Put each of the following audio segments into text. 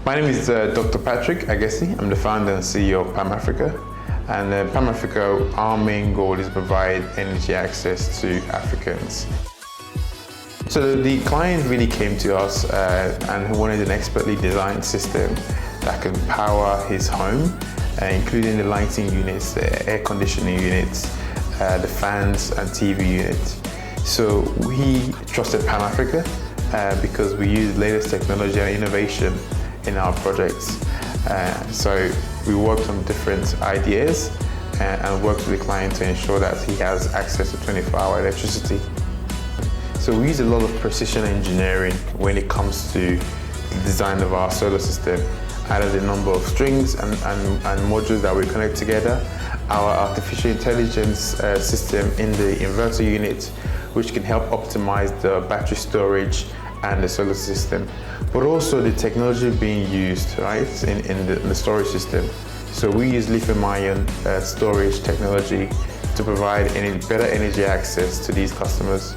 My name is Dr. Patrick Agassi. I'm the founder and CEO of PAM Africa. And PAM Africa, our main goal is to provide energy access to Africans. So the client really came to us and wanted an expertly designed system that can power his home, including the lighting units, the air conditioning units, the fans and TV units. So we trusted PAM Africa because we use latest technology and innovation in our projects. So we worked on different ideas and worked with the client to ensure that he has access to 24-hour electricity. So we use a lot of precision engineering when it comes to the design of our solar system. Either the number of strings and modules that we connect together, our artificial intelligence system in the inverter unit, which can help optimize the battery storage and the solar system, but also the technology being used, right, in the storage system. So we use lithium-ion storage technology to provide better energy access to these customers.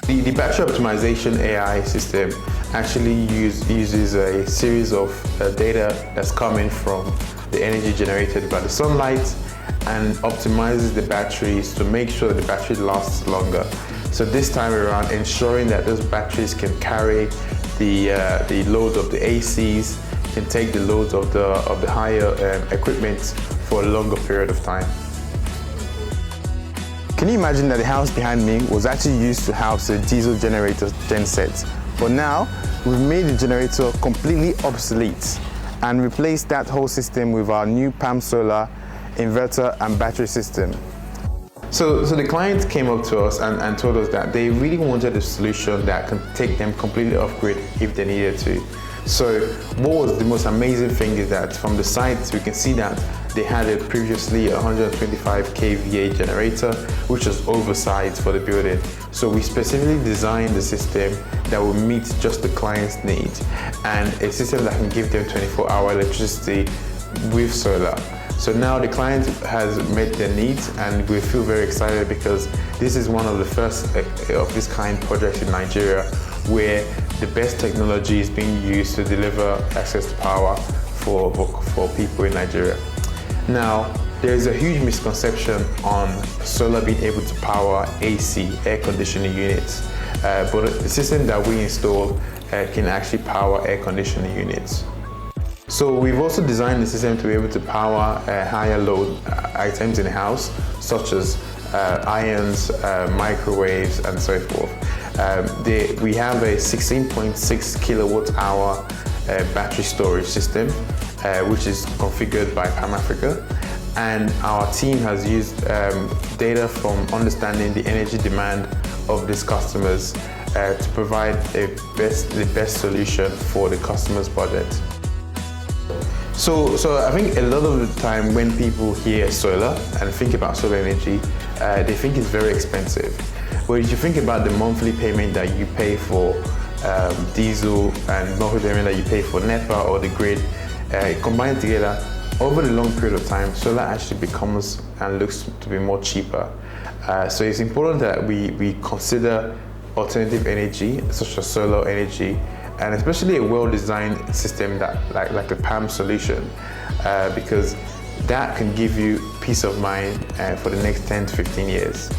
The battery optimization AI system actually uses a series of data that's coming from the energy generated by the sunlight and optimizes the batteries to make sure that the battery lasts longer. So this time around, ensuring that those batteries can carry the load of the ACs, can take the loads of the higher equipment for a longer period of time. Can you imagine that the house behind me was actually used to house a diesel generator genset, but now we've made the generator completely obsolete and replaced that whole system with our new PAM solar inverter and battery system. So the client came up to us and told us that they really wanted a solution that can take them completely off grid if they needed to. So what was the most amazing thing is that from the site we can see that they had a previously 125 kVA generator, which was oversized for the building. So we specifically designed the system that will meet just the client's needs and a system that can give them 24-hour electricity with solar. So now the client has met their needs and we feel very excited because this is one of the first of this kind projects in Nigeria where the best technology is being used to deliver access to power for people in Nigeria. Now, there is a huge misconception on solar being able to power AC, air conditioning units, but the system that we install can actually power air conditioning units. So we've also designed the system to be able to power higher load items in the house, such as irons, microwaves, and so forth. We have a 16.6 kilowatt hour battery storage system, which is configured by PAM Africa. And our team has used data from understanding the energy demand of these customers to provide the best solution for the customer's budget. So I think a lot of the time when people hear solar and think about solar energy, they think it's very expensive. But if you think about the monthly payment that you pay for diesel and monthly payment that you pay for NEPA or the grid, combined together, over the long period of time, solar actually becomes and looks to be more cheaper. So it's important that we consider alternative energy, such as solar energy, and especially a well-designed system that like a PAM solution, because that can give you peace of mind for the next 10 to 15 years.